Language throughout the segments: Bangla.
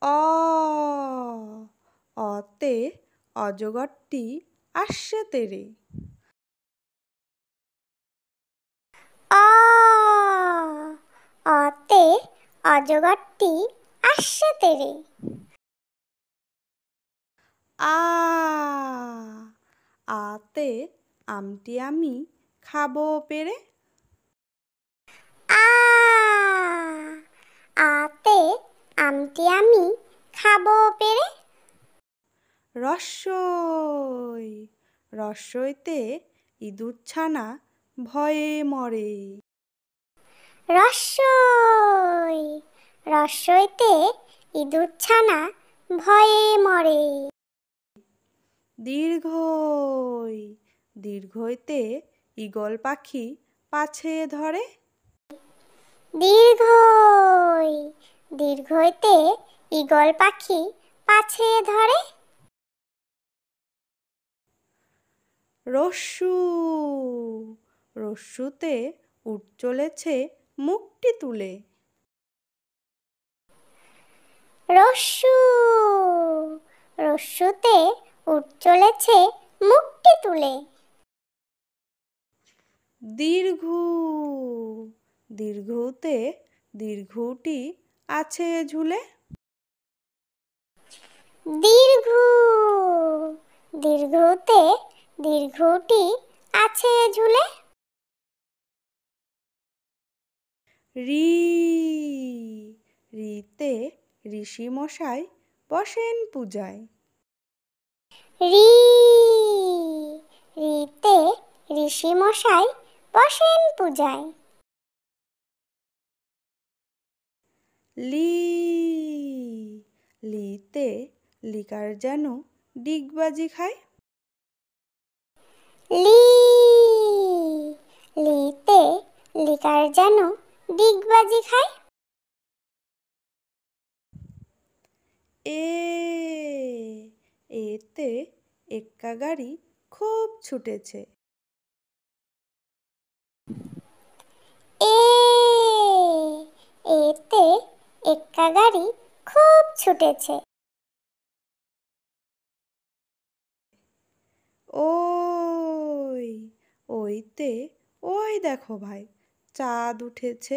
অ অতে অজগরটি আসছে তেরে। অ অতে অজগরটি আসছে তেরে। আ আতে আমটি আমি খাবো পেরে। আ আতে আমটি আমি খাবো পেরে। রস্বই রস্বইতে ইঁদুরছানা ভয়ে মরে। রস্বই রস্বইতে ইঁদুরছানা ভয়ে মরে। দীর্ঘই দীর্ঘইতে ঈগল পাখি পাছে ধরে। দীর্ঘই দীর্ঘইতে ঈগল পাখি পাছে ধরে। রস্যু রস্যুতে উট চলেছে মুখটি তুলে। রস্যু রস্যুতে উট চলেছে মুখটি তুলে। দীর্ঘু দীর্ঘুতে দীর্ঘুটি আছে ঝুলে। দীর্ঘু দীর্ঘুতে দীর্ঘুটি আছে ঝুলে। রি রিতে ঋষি মশাই বসেন পূজায়। রি রিতে ঋষি মশাই বসেন পূজায়। লি লিতে লিকার যেন ডিগবাজি খায়। লি লিতে লিকার যেন ডিগবাজি খায়। এ এতে এক্কা গাড়ি খুব ছুটেছে। এ এতে এক্কা গাড়ি খুব ছুটেছে। ওই ওইতে ওই দেখো ভাই চাঁদ উঠেছে।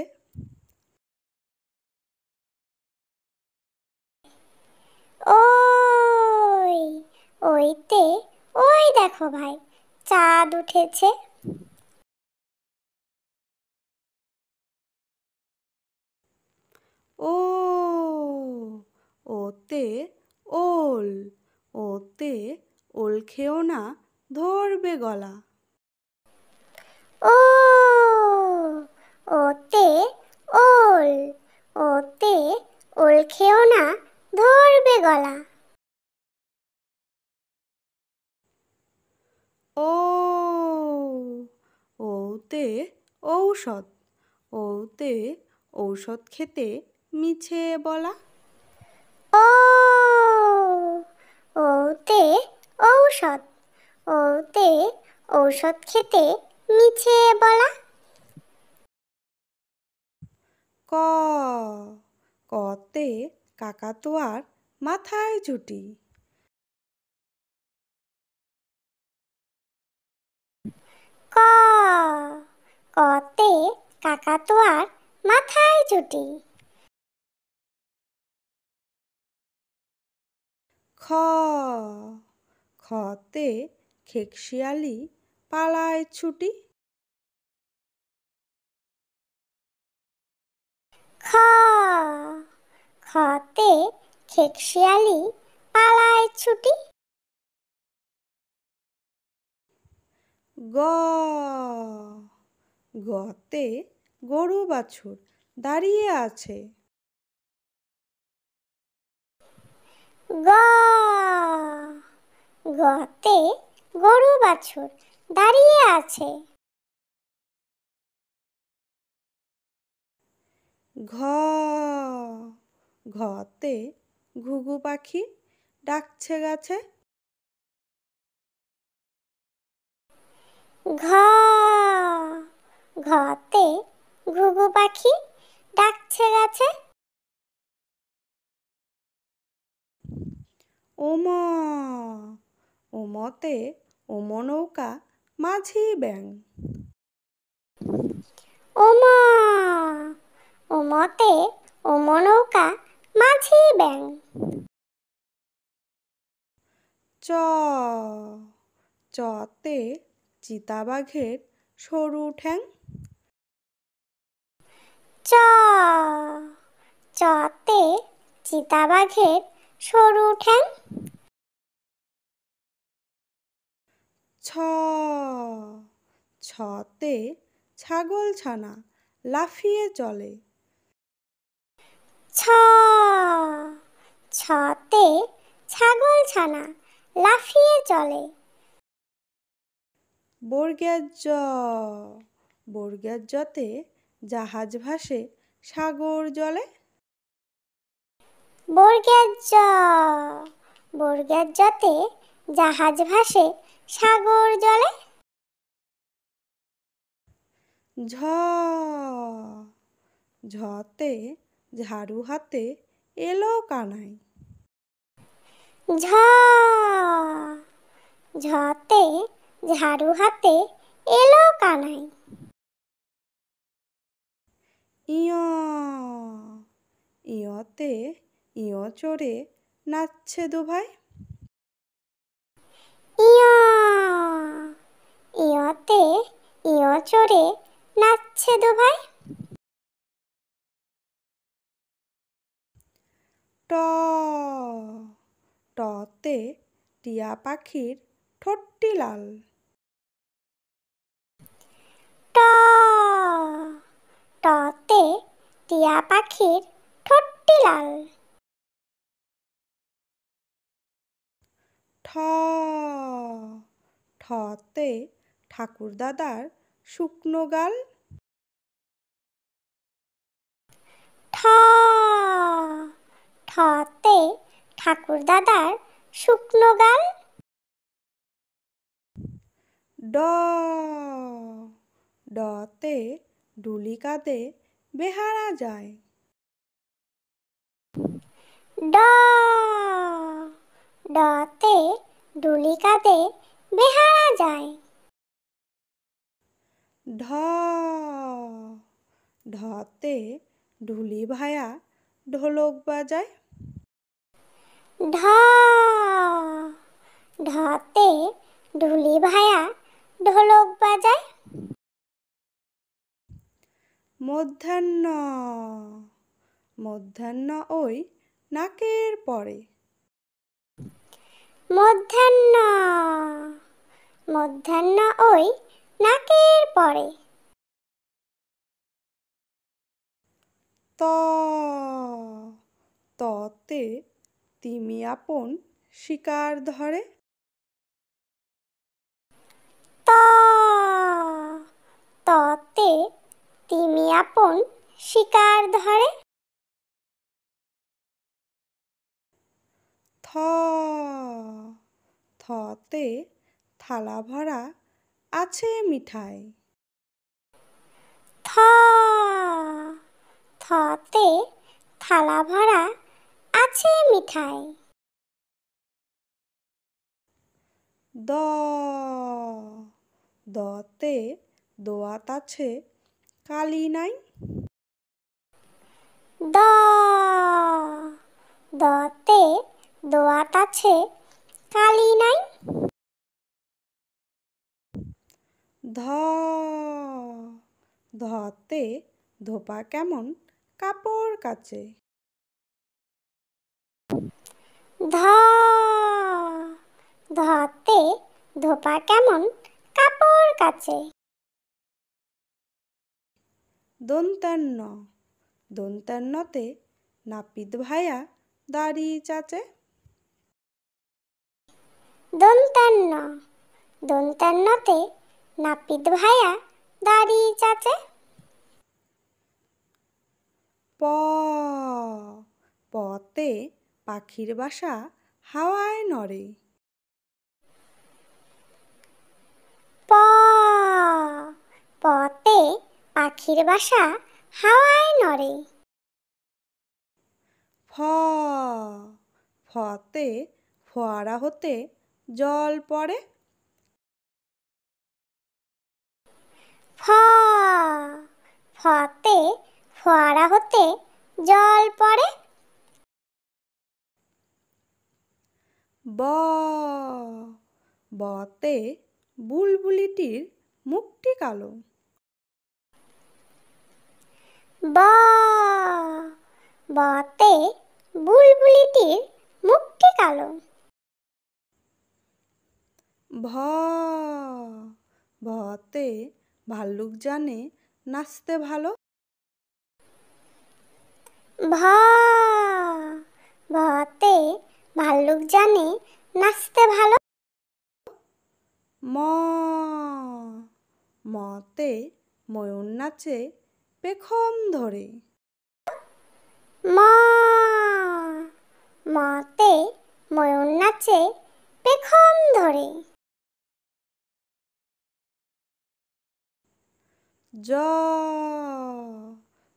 ওই ওইতে ওই দেখো ভাই চাঁদ উঠেছে। ও ওতে ওল ওতে ওল খেও না ধরবে গলা। ও ওতে ওল ওতে ওল খেও না ধরবে গলা। ও ওতে ঔষধ ওতে ঔষধ খেতে মিছে বলা। ও ওতে ঔষধ ওতে ঔষধ খেতে মিছে বলা। ক কতে কাকাতুয়ার মাথায় ঝুঁটি। ক কতে কাকাতুয়ার মাথায় ঝুঁটি। খ খতে খেকশিয়ালি পালায় ছুটি। খ খতে খেকশিয়ালি পালায় ছুটি। গ গতে গরু বাছুর দাঁড়িয়ে আছে। গ গতে গরু বাছুর দাঁড়িয়ে আছে। ঘ ঘতে ঘুঘু পাখি ডাকছে গাছে। ঘ ঘতে ঘুঘু পাখি ডাকছে গাছে। ওমা, ওমতে ওমো নৌকা মাঝি ব্যাং। ওমা, ওমতে ওমো নৌকা মাঝি ব্যাং। চ, চতে চিতাবাঘের সরু ঠ্যাং। চ, চতে চিতাবাঘের সরু ঠ্যাং। ছ, ছতে ছাগলছানা লাফিয়ে চলে। ছ, ছতে ছাগলছানা লাফিয়ে চলে। বর্গের জ, বর্গের জতে জাহাজ ভাসে সাগর জলে। বর্গের জ, বর্গের জতে জাহাজ ভাসে সাগর জলে। ঝ, ঝতে ঝাড়ু হাতে এলো কানাই। ঝ, ঝতে ঝাড়ু হাতে এলো কানাই। ইয়, ইয়তে ইয় চড়ে নাচছে দুভাই। ইয়, ইয়তে ইয় চড়ে নাচছে দুভাই। ট, টতে টিয়া পাখির ঠোঁটটি লাল। ট, টতে টিয়া পাখির ঠোঁটটি লাল। ঠ, ঠতে ঠাকুর দাদার শুকনো গাল। ঠ, ঠতে ঠাকুর দাদার শুকনো গাল। ড, ডতে ডুলি কাঁধে বেহারা যায়। ড, ডতে ডুলি কাঁধে বেহারা যায়। ঢ, ঢতে ঢুলি ভায়া ঢোলক বাজায়। ঢ, ঢতে ঢুলি ভায়া ঢোলক বাজায়। মধ্যাহ্ন, মধ্যাহ্ন ওই নাকের পরে। মধ্যাহ্ন, মধ্যাহ্ন ওই নাকের পরে। ত, ততে তিমি আপন শিকার ধরে। ত, ততে তিমি আপন শিকার ধরে। থ, থতে থালা ভরা আছে মিঠাই। থ, থতে থালা ভরা আছে মিঠাই। দ, দতে দোয়াত আছে কালি নাই। দ, দতে দোয়াত আছে কালি নাই। ধ, ধতে ধোপা কেমন কাপড় কাচে। ধ, ধতে ধোপা কেমন কাপড় কাচে। দন্তান্ন, দন্তান্নতে নাপিত ভায়া দাড়ি চাচে। দন্তান্ন, দন্তান্নতে নাপিত ভায়া দাড়ি চাচে। প, পতে পাখির বাসা হাওয়ায় নড়ে। প, পতে পাখির বাসা হাওয়ায় নড়ে। ফ, ফতে ফোয়ারা হতে জল পড়ে। ফ ফতে ফোয়ারা হতে জল পড়ে। ব বতে বুলবুলিটির মুখটি কালো। ব বতে বুলবুলিটির মুখটি কালো। ভ ভতে ভাল্লুক জানে নাচতে ভালো। ভ ভতে ভাল্লুক জানে নাচতে ভালো। ম মতে ময়ূর নাচে পেখম ধরে। ম মতে ময়ূর নাচে পেখম ধরে। জ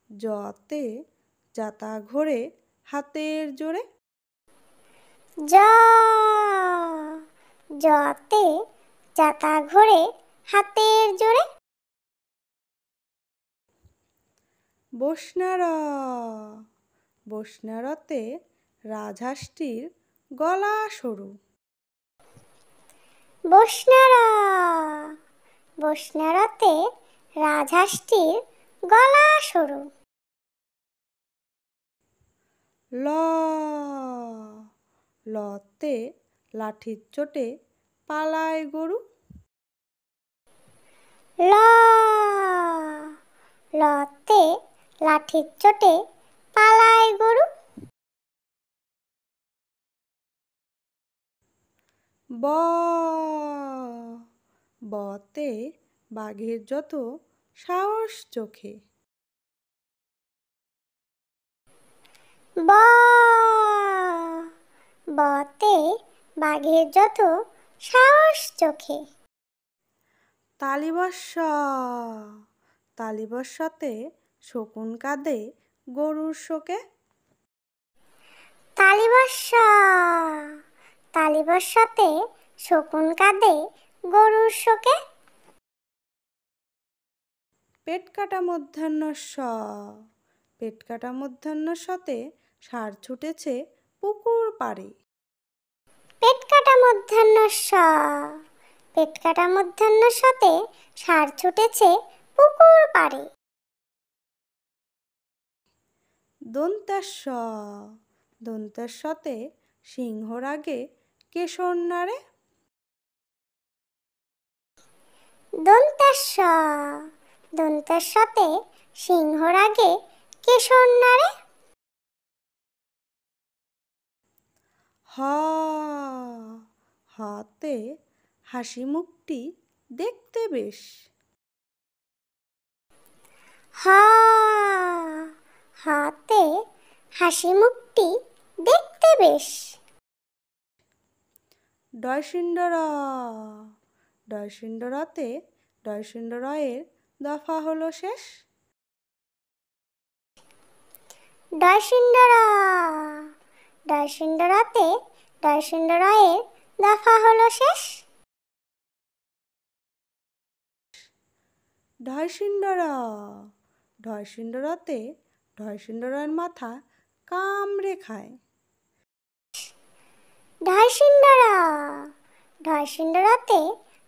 জতে যাতা ঘোরে হাতের জোরে। জ জতে যাতা ঘোরে হাতের জোরে। বসনা র বসনারতে রাজহাঁসটির গলা সরু। বসনা র বসনারতে রাজহাঁসটির গলা সরু। ল লতে লাঠির চোটে পালায় গরু। ল লতে লাঠির চোটে পালায় গরু। ব বতে বাঘের যত সাহস চোখে। ব বতে বাঘের যত সাহস চোখে। তালিবস্য তালিবস্যতে শকুন কাঁদে গরুর শোকে। তালিবস্য তালিবস্যতে শকুন কাঁদে গরুর শোকে। পেট কাটা মধ্যাহ্নস্য পেট কাটা মধ্যাহ্নস্যতে ষাঁড় ছুটেছে পুকুর পাড়ে। পেট কাটা মধ্যাহ্নস্য পেট কাটা মধ্যাহ্নস্যতে ষাঁড় ছুটেছে পুকুর পাড়ে। দন্তেশ্ব দন্তেশ্বতে সিংহর আগে কেশর নাড়ে। দন্তেশ্ব দন্তেশ্বতে সিংহর আগে কেশর নাড়ে। হ হতে হাসি মুখটি দেখতে বেশ। হ হাতে হাসি মুখটি দেখতে বেশ। ডয়সিন্ডর ডয়সিন্ডরতে ডয়সিন্ডরয়ের দফা হলো শেষ। ডয়সিন্ডর ডয়সিন্ডরতে ডয়সিন্ডরয়ের দফা হলো শেষ। ঢয়সিন্ডর ঢয়সিন্ডরতে ঢয়সিন্ডরের মাথা কামড়ে খায়। ঢয়সিন্ডর ঢয়সিন্ডরতে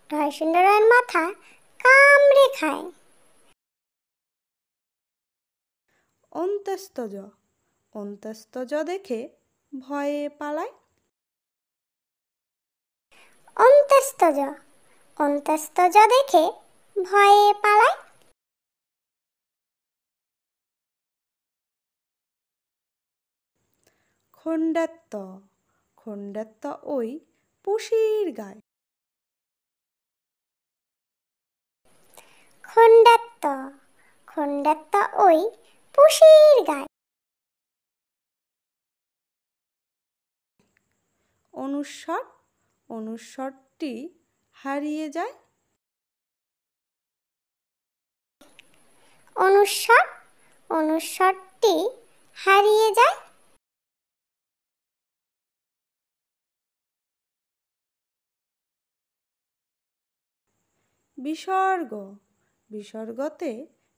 ঢয়সিন্ডরের মাথা কামড়ে খায়। অন্ত্যস্তজ অন্ত্যস্তজ দেখে ভয়ে পালায়। অন্ত্যস্তজ অন্ত্যস্তজ দেখে ভয়ে পালায়। খণ্ডাত্ত খণ্ডাত্ত ওই পুষির গায়। খণ্ডাত্ত খণ্ডাত্ত ওই পুষির গায়। অনুস্বর অনুস্বরটি হারিয়ে যায়। অনুস্বর অনুস্বরটি হারিয়ে যায়। বিসর্গ, বিসর্গতে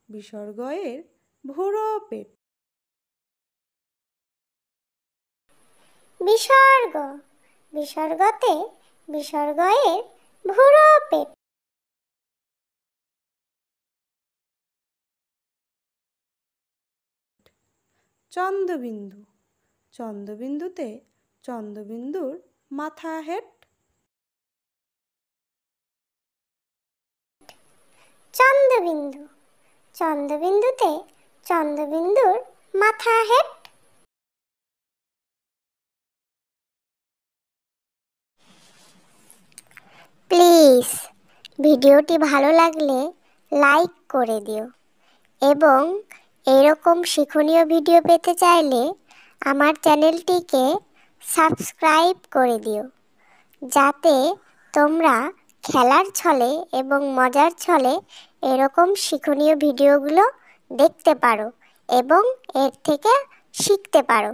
বিসর্গয়ের ভুরো পেট। বিসর্গ, বিসর্গতে বিসর্গয়ের ভুরো পেট। চন্দ্রবিন্দু, চন্দ্রবিন্দুতে চন্দ্রবিন্দুর মাথা হেট। চন্দ্রবিন্দু, চন্দ্রবিন্দুতে চন্দ্রবিন্দুর মাথা হেট। প্লিজ ভিডিওটি ভালো লাগলে লাইক করে দিও এবং এরকম শিক্ষণীয় ভিডিও পেতে চাইলে আমার চ্যানেলটিকে সাবস্ক্রাইব করে দিও, যাতে তোমরা খেলার ছলে এবং মজার ছলে এরকম শিক্ষণীয় ভিডিওগুলো দেখতে পারো এবং এর থেকে শিখতে পারো।